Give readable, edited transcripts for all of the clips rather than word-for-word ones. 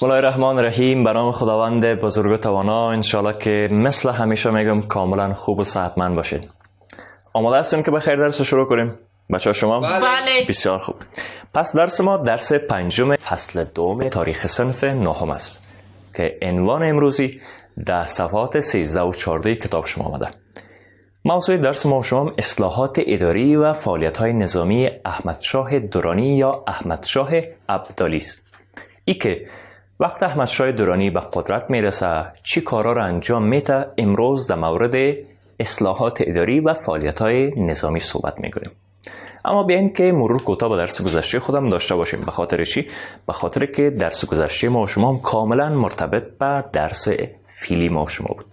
بسم الله الرحمن الرحیم. به نام خداوند بزرگ و توانا. انشالله که مثل همیشه میگم کاملا خوب و صحتمند باشید. آماده هستیم که بخیر درس رو شروع کنیم؟ بچه شما؟ بله. بسیار خوب. پس درس ما درس پنجم فصل دوم تاریخ صنف نهم است که عنوان امروزی 10 صفحات 13 و 14 کتاب شما آمده. موضوع درس ما شما اصلاحات اداری و فعالیت‌های نظامی احمدشاه درانی یا احمدشاه ابدالی است. ای که وقت احمدشاه درانی به قدرت میرسه چی کارا را انجام میده، امروز در مورد اصلاحات اداری و فعالیت‌های نظامی صحبت میکنیم. اما بیاین که مرور کوتاه به درس گذشته خودم داشته باشیم. به خاطر چی؟ به خاطر که درس گذشته ما شما کاملا مرتبط به درس فیلی ما شما بود.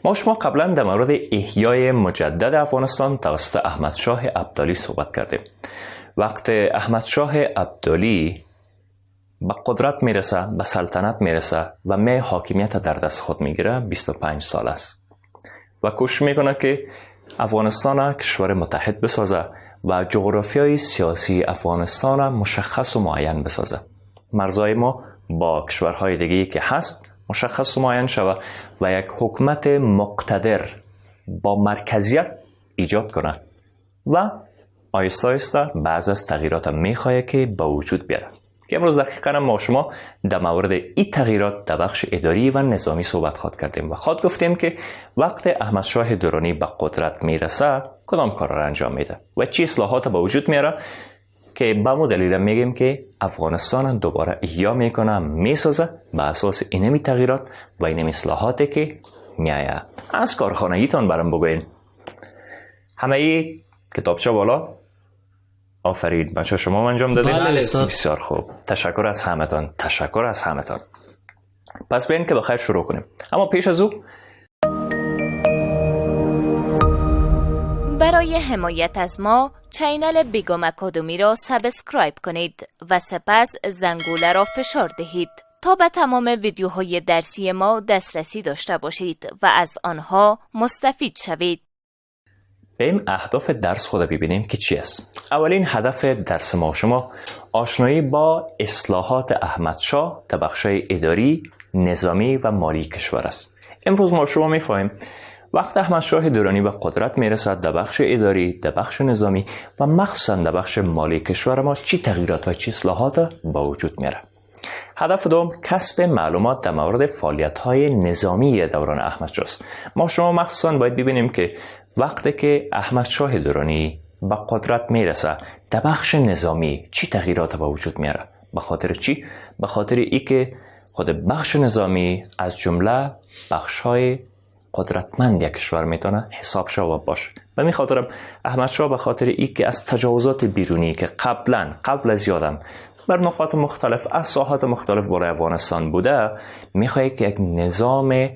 ما شما قبلا در مورد احیای مجدد افغانستان توسط احمدشاه ابدالی صحبت کردیم. وقت احمدشاه ابدالی به قدرت میرسه، به سلطنت میرسه و حاکمیت در دست خود میگیره، 25 سال است و کوشش میکنه که افغانستان کشور متحد بسازه و جغرافیای سیاسی افغانستان مشخص و معین بسازه. مرزهای ما با کشورهای دیگه‌ای که هست مشخص و معین شود و یک حکومت مقتدر با مرکزیت ایجاد کنه و آیسته آیسته بعض از تغییرات میخواه که به وجود بیاره که امروز دقیقاً ما شما در مورد این تغییرات در بخش اداری و نظامی صحبت خواهد کردیم و خواهد گفتیم که وقت احمدشاه درانی به قدرت میرسه کدام کار را انجام میده و چی اصلاحات به وجود میاره که به مو دلیل میگیم که افغانستان دوباره احیا میکنه، میسازه به اساس اینمی تغییرات و اینمی اصلاحاتی که میایه. از کارخانگیتان برام بگوین. همه ای کتابچه بالا. آفرین بچه شما انجام دادید؟ بله بسیار خوب. تشکر از همتان. تشکر از همتان. پس بیاین که بخیر شروع کنیم. اما پیش از او برای حمایت از ما چینل بیگم اکادمی را سابسکرایب کنید و سپس زنگوله را فشار دهید تا به تمام ویدیوهای درسی ما دسترسی داشته باشید و از آنها مستفید شوید. بریم اهداف درس خود ببینیم که چی است. اولین هدف درس ما شما آشنایی با اصلاحات احمدشاه در بخش‌های اداری، نظامی و مالی کشور است. امروز ما شما می‌فهمیم وقت احمدشاه درانی به قدرت میرسد در بخش اداری، در بخش نظامی و مخصوصا در بخش مالی کشور ما چی تغییرات و چی اصلاحات با وجود میاره. هدف دوم کسب معلومات در مورد فعالیت‌های نظامی دوران احمدشاه است. ما شما مخصوصا باید ببینیم که وقتی که احمدشاه درانی به قدرت میرسه در بخش نظامی چی تغییرات با وجود میاره. به خاطر چی؟ به خاطر ای که خود بخش نظامی از جمله بخش‌های قدرتمند یک کشور میتونه حساب شود باشه و می خاطرم احمدشاه به خاطر ای که از تجاوزات بیرونی که قبل از یادم بر نقاط مختلف از ساحات مختلف برای افغانستان بوده میخواد که یک نظام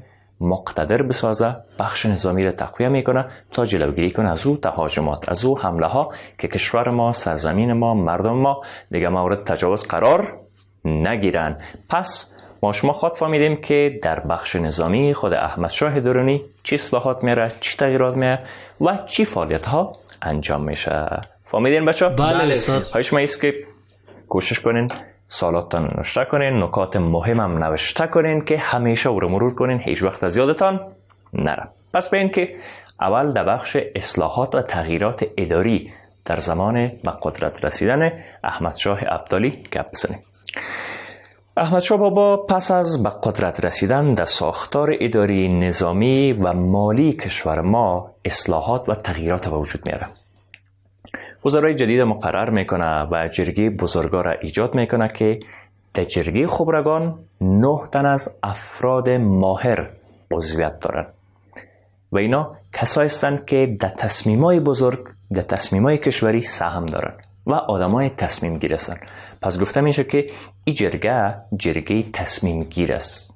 مقتدر بسازه، بخش نظامی را تقویه میکنه تا جلوگیری کنه از او تهاجمات، از او حمله ها که کشور ما، سرزمین ما، مردم ما دیگه مورد تجاوز قرار نگیرن. پس ما شما خود فهمیدیم که در بخش نظامی خود احمدشاه درانی چی اصلاحات میره، چی تغییرات میره و چی فعالیت ها انجام میشه. فهمیدین بچه؟ بله استاد. خواهش ما است که کوشش کنین سوالاتتان نوشته کنین، نکات مهم هم نوشته کنین که همیشه او رو مرور کنین، هیچ وقت از یادتان نره. پس ببین که اول در بخش اصلاحات و تغییرات اداری در زمان به قدرت رسیدن احمدشاه ابدالی گپ بزنیم. احمدشاه بابا پس از به قدرت رسیدن در ساختار اداری، نظامی و مالی کشور ما اصلاحات و تغییرات به وجود میاره. وزرای جدید مقرر میکنه و جرگه بزرگا را ایجاد میکنه که در جرگه خبرگان 9 تن از افراد ماهر عضویت دارن و اینا کسایی هستند که در تصمیمای بزرگ، در تصمیمای کشوری سهم دارن و آدمای تصمیم گیر هستند. پس گفته میشه که این جرگه تصمیم گیر است.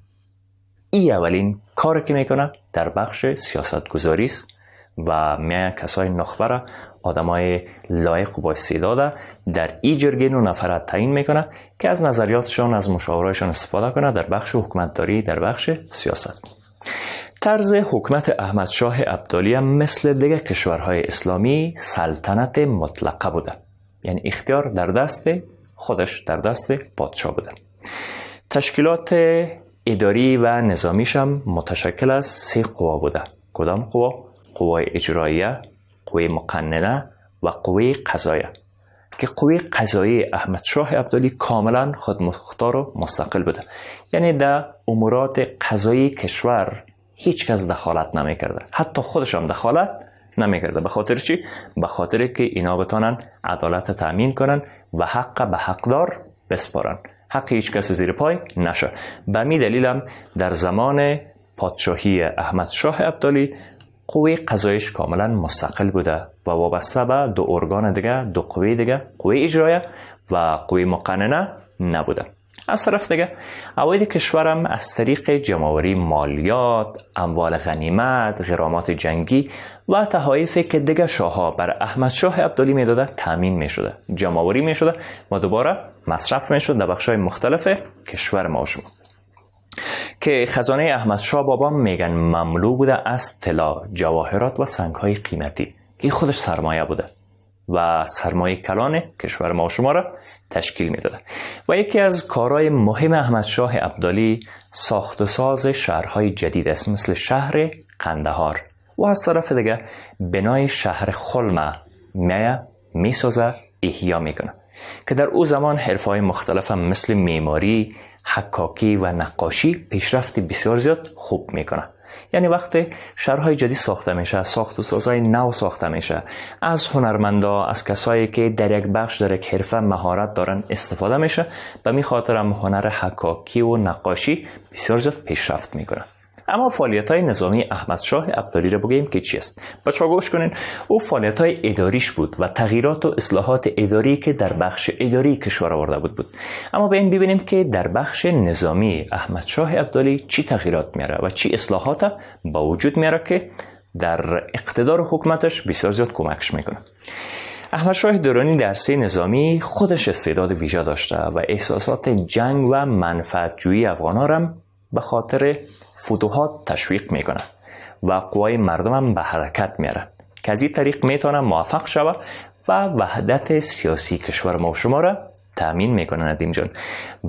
این اولین کاری که میکنه در بخش سیاست گذاری است و میای کسای نخبه را، آدمای لایق و با استعداد در این جرگه 9 نفره تعیین میکنه که از نظریاتشان، از مشاورهایشان استفاده کنه در بخش حکومتداری، در بخش سیاست. طرز حکومت احمدشاه ابدالی هم مثل دیگر کشورهای اسلامی سلطنت مطلقه بوده، یعنی اختیار در دست خودش، در دست پادشاه بوده. تشکیلات اداری و نظامیش هم متشکل از 3 قوا بوده. کدام قوا؟ قوای اجراییه، قوای مقننه و قوای قضاییه، که قوای قضایی احمد شاه ابدالی کاملا خودمختار و مستقل بوده. یعنی در امورات قضایی کشور هیچ کس دخالت نمیکرده، حتی خودش هم دخالت نمیکرده. به خاطر چی؟ به خاطر که اینا بتونن عدالت تامین کنن و حق به حقدار بسپارن، حق هیچ کس زیر پای نشه. به می دلیل هم در زمان پادشاهی احمد شاه ابدالی قوه قضاییش کاملا مستقل بوده و وابسته به 2 ارگان دیگه، 2 قوه دیگه، قوه اجراییه و قوه مقننه نبوده. از طرف دیگه عواید کشورم از طریق جمع‌آوری مالیات، اموال غنیمت، غرامات جنگی و تحایفی که دیگه شاه‌ها بر احمد شاه ابدالی میداده تامین میشده، جمع‌آوری میشده و دوباره مصرف میشد در بخش‌های مختلف کشور ما و شما. که خزانه احمد شاه بابا میگن مملو بوده از طلا، جواهرات و سنگ‌های قیمتی که خودش سرمایه بوده و سرمایه کلان کشور ما و شما را تشکیل میداده. و یکی از کارهای مهم احمد شاه ابدالی ساخت و ساز شهرهای جدید است، مثل شهر قندهار و از طرف دیگه بنای شهر خلمه میسازه، احیا میکنه که در او زمان حرفهای مختلف هم مثل معماری، حکاکی و نقاشی پیشرفت بسیار زیاد خوب میکنه. یعنی وقتی شهرهای جدید ساخته میشه، ساخت و سازهای نو ساخته میشه، از هنرمندا، از کسایی که در یک بخش در یک حرفه مهارت دارن استفاده میشه. به می خاطر هم هنر حکاکی و نقاشی بسیار زیاد پیشرفت میکنه. اما فعالیت‌های نظامی احمد شاه ابدالی را بگیم که چی است. بچه‌ها گوش کنین. او فعالیت‌های اداریش بود و تغییرات و اصلاحات اداری که در بخش اداری کشور آورده بود. اما به این ببینیم که در بخش نظامی احمد شاه ابدالی چی تغییرات میاره و چی اصلاحات با وجود میاره که در اقتدار و حکومتش بسیار زیاد کمکش میکنه. احمد شاه درانی در عرصه نظامی خودش استعداد ویژه داشته و احساسات جنگ و منفعت‌جویی افغان‌ها را به خاطر فتوحات تشویق میکنه و قوای مردم هم به حرکت میاره که از این طریق میتونه موفق شود و وحدت سیاسی کشور ما و شما را تأمین میکنه ندیم جان.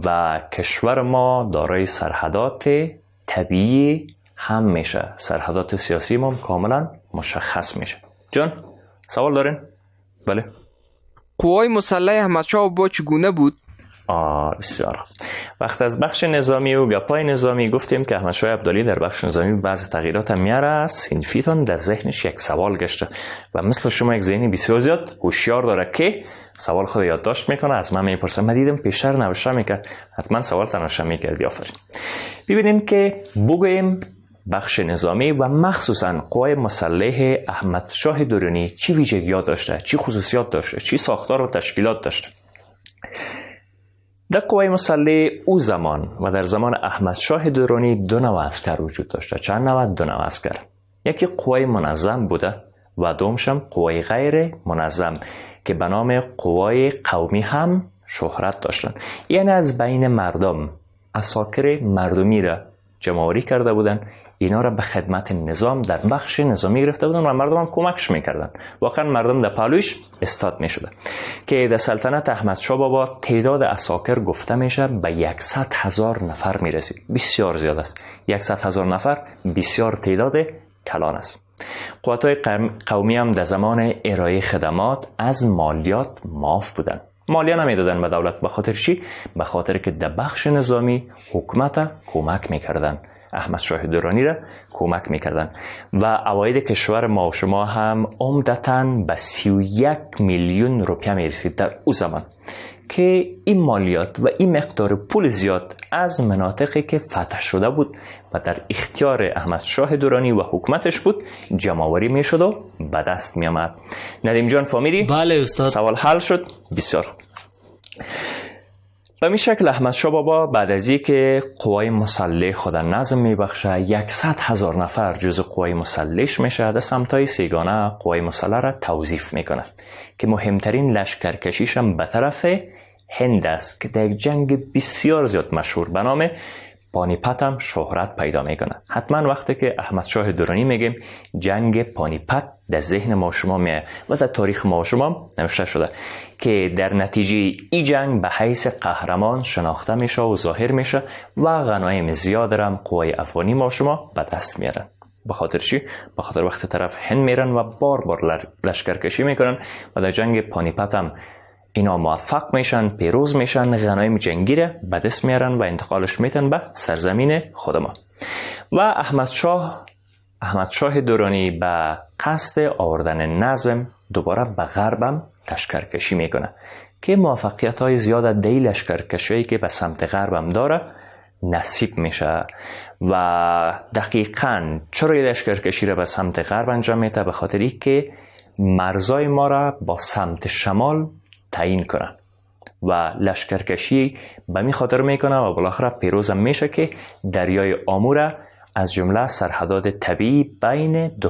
و کشور ما دارای سرحدات طبیعی هم میشه، سرحدات سیاسی ما کاملا مشخص میشه. جان سوال دارین؟ بله. قوای مسلح احمد شاه با چگونه بود؟ بسیار. وقت از بخش نظامی و گپای نظامی گفتیم که احمد شاه ابدالی در بخش نظامی بعض تغییرات میاره. صنفیتون در ذهنش یک سوال گشته و مثل شما یک ذهنی بسیار زیاد هوشیار داره که سوال خود یادداشت میکنه، از من میپرسه. من دیدم پیشتر نوشته میکرد، حتما سوال تنوشته میکردی. آفرین. ببینیم که بگویم بخش نظامی و مخصوصا قوای مسلح احمد شاه درانی چی ویژگیات داشته، چی خصوصیات داشته، چی ساختار و تشکیلات داشته. در قوای مسلح او زمان و در زمان احمد شاه درانی 2 نوع عسکر وجود داشته. چند نوع؟ 2 نوع عسکر. یکی قوای منظم بوده و دومشم قوای غیر منظم که به نام قوای قومی هم شهرت داشتن. یعنی از بین مردم عساکر مردمی را جمع‌آوری کرده بودن، اینا را به خدمت نظام در بخش نظامی گرفته بودن و مردم هم کمکش میکردن. واقعا مردم در پهلویش استاد میشده. که در سلطنت احمد شاه بابا تعداد عساکر گفته میشه به 100,000 نفر میرسید. بسیار زیاد است. 100,000 نفر بسیار تعداد کلان است. قوت‌های قومی هم در زمان ارائه خدمات از مالیات معاف بودن. مالیه نمیدادن به دولت. به خاطر چی؟ به خاطر که در بخش نظامی حکومت کمک میکردن، احمد شاه درانی را کمک میکردن و عواید کشور ما و شما هم عمدتاً به 31 میلیون روپیه میرسید در او زمان. که این مالیات و این مقدار پول زیاد از مناطقی که فتح شده بود و در اختیار احمد شاه درانی و حکومتش بود جمع‌آوری میشد و به دست می آمد. ندیم جان فهمیدی؟ بله استاد. سوال حل شد؟ بسیار. به این شکل احمد شاه بابا بعد از اینکه قوای مسلح خود نظم میبخشه، 100,000 نفر جز قوای مسلحش میشه، در سمتای سیگانه قوای مسلح را توظیف میکنه که مهمترین لشکرکشیش هم به طرف هند است که در یک جنگ بسیار زیاد مشهور به نام پانیپت هم شهرت پیدا میکنه. حتما وقتی که احمد شاه درانی میگیم جنگ پانیپت در ذهن ما شما میاد و در تاریخ ما شما نوشته شده که در نتیجه این جنگ به حیث قهرمان شناخته میشه و ظاهر میشه و غنایم زیاد هم قوای افغانی ما شما به دست میارن. به خاطر چی؟ به خاطر وقتی طرف هند میرن و بار لشکرکشی میکنن و در جنگ پانیپت هم اینا موفق میشن، پیروز میشن، غنایم جنگی را به دست میارن و انتقالش میتن به سرزمین خود ما. و احمد شاه درانی به قصد آوردن نظم دوباره به غربم لشکرکشی میکنه که موفقیت های زیاد در لشکرکشی که به سمت غربم داره نصیب میشه. و دقیقاً چرا لشکرکشی را به سمت غرب انجام میده؟ به خاطری که مرزای ما را با سمت شمال تعیین کنه و لشکرکشی به می خاطر میکنه و بالاخره پیروز میشه که دریای آمو از جمله سرحدات طبیعی بین دو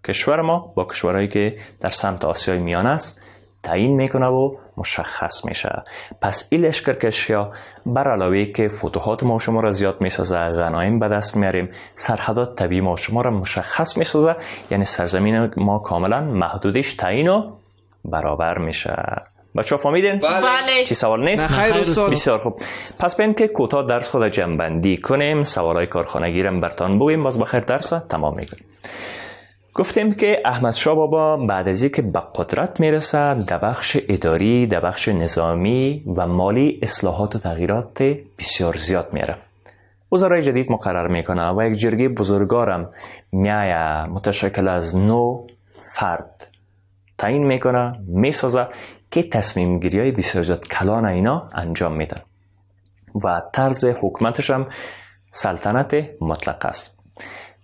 کشور ما با کشورهایی که در سمت آسیای میانه است تعیین میکنه و مشخص میشه. پس این لشکرکشی ها بر علاوه که فتوحات ما شما را زیاد میسازه، غنایم به دست میاریم، سرحدات طبیعی ما شما را مشخص میسازه، یعنی سرزمین ما کاملا محدودش تعیین و برابر میشه. بچه‌ها فهمیدین؟ بله. چی سوال نیست؟ خیر استاد. بسیار خوب. پس ببین که کوتاه درس خود جمع بندی کنیم، سوالای کارخانگی را براتون بگیم، باز بخیر درس تمام میکنیم. گفتیم که احمد شاه بابا بعد از اینکه به قدرت میرسه در بخش اداری، در بخش نظامی و مالی اصلاحات و تغییرات بسیار زیاد میاره. وزرای جدید مقرر میکنه و یک جرگه بزرگوارم میایه متشکل از 9 فرد تعیین میکنه، میسازه که تصمیم گیری های بسیار زیاد کلان اینا انجام میدن و طرز حکومتش هم سلطنت مطلق است.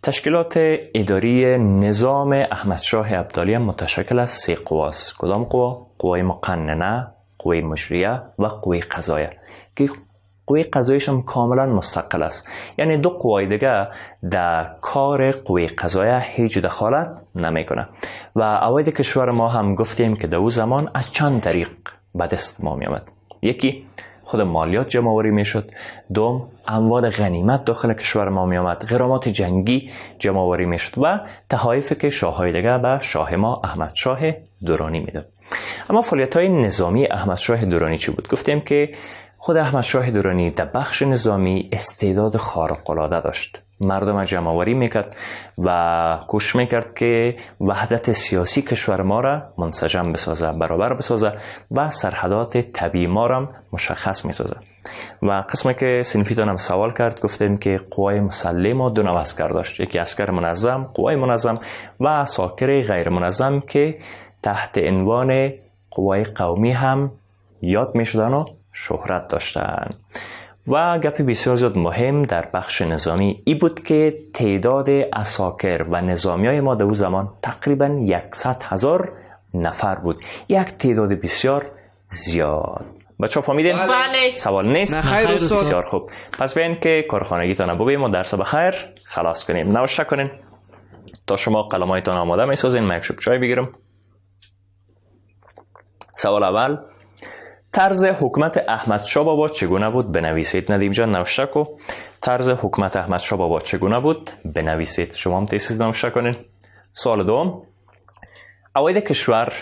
تشکیلات اداری نظام احمد شاه ابدالی هم متشکل از 3 قواست. کدام قوا؟ قوای مقننه، قوای مجریه و قوای قضاییه که قوای قضاییش هم کاملا مستقل است. یعنی 2 قوای دیگه در کار قوای قضاییه هیچ دخالت نمیکنه. و اوایل کشور ما هم گفتیم که در اون زمان از چند طریق به دست ما می آمد. یکی خود مالیات جمع آوری میشد، دوم اموال غنیمت داخل کشور ما می آمد، غرامات جنگی جمع آوری میشد و تحایف که شاههای دیگه به شاه ما احمد شاه درانی میداد. اما فعالیت‌های نظامی احمد شاه درانی چی بود؟ گفتیم که خود احمد شاه درانی در بخش نظامی استعداد خارق‌العاده داشت. مردم جمع آوری میکرد و کوشش میکرد که وحدت سیاسی کشور ما را منسجم بسازه، برابر بسازه و سرحدات طبیعی ما را مشخص میسازه. و قسمی که صنفیتان هم سوال کرد گفتیم که قوای مسلح ما 2 نوع عسکر داشت، یکی عسکر منظم، قوای منظم و عساکر غیر منظم که تحت عنوان قوای قومی هم یاد میشدن و شهرت داشتن. و گپی بسیار زیاد مهم در بخش نظامی ای بود که تعداد عساکر و نظامیای ما در اون زمان تقریبا 100,000 نفر بود، یک تعداد بسیار زیاد. بچه‌ها فهمیدین؟ بله. سوال نیست؟ خیر استاد. بسیار خوب. پس بیاین که کارخانگیتان بگویم و درس بخیر خلاص کنیم. نوشته کنین تا شما قلمایتان آماده میسازین. من یک شوب چای بگیرم. سوال اول: طرز حکومت احمد شاه بابا چگونه بود؟ بنویسید. ندیم جان نوشته کو. طرز حکومت احمد شاه بابا چگونه بود؟ بنویسید. شما هم تیسیز نوشته کنین. سوال دوم: اوایل کشور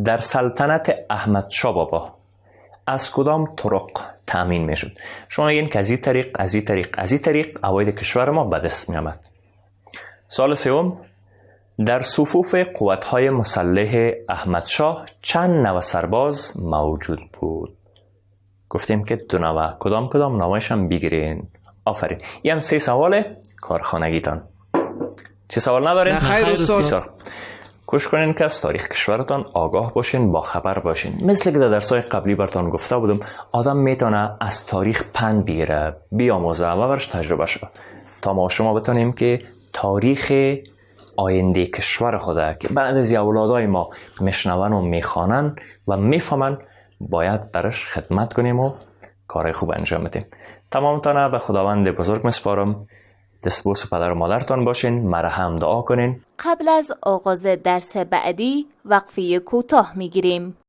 در سلطنت احمد شاه بابا از کدام طرق تامین میشد؟ شما میگین که از این طریق، از این طریق، از این طریق اوایل کشور ما به دست می آمد. سوال سوم: در صفوف قوت‌های مسلح احمد شاه چند نوع سرباز موجود بود؟ گفتیم که 2 نوع. کدام نوعش هم بگیرین. آفرین. این هم 3 سوال کارخانگیتان. چه سوال ندارین؟ خیر استاد. کوشش کنین که از تاریخ کشورتان آگاه باشین، با خبر باشین. مثل که در درس‌های قبلی براتون گفته بودم، آدم میتونه از تاریخ پند بگیره، بیاموزه و برش تجربه شه تا ما شما بتونیم که تاریخ آینده کشور خدا که بعد از اولادای ما میشنون و میخوانن و میفهمن باید برش خدمت کنیم و کارهای خوب انجام بدیم. تمامتان به خداوند بزرگ مسپارم. دستبوس پدر و مادرتان باشین، مرهم دعا کنین. قبل از آغاز درس بعدی وقفه کوتاه میگیریم.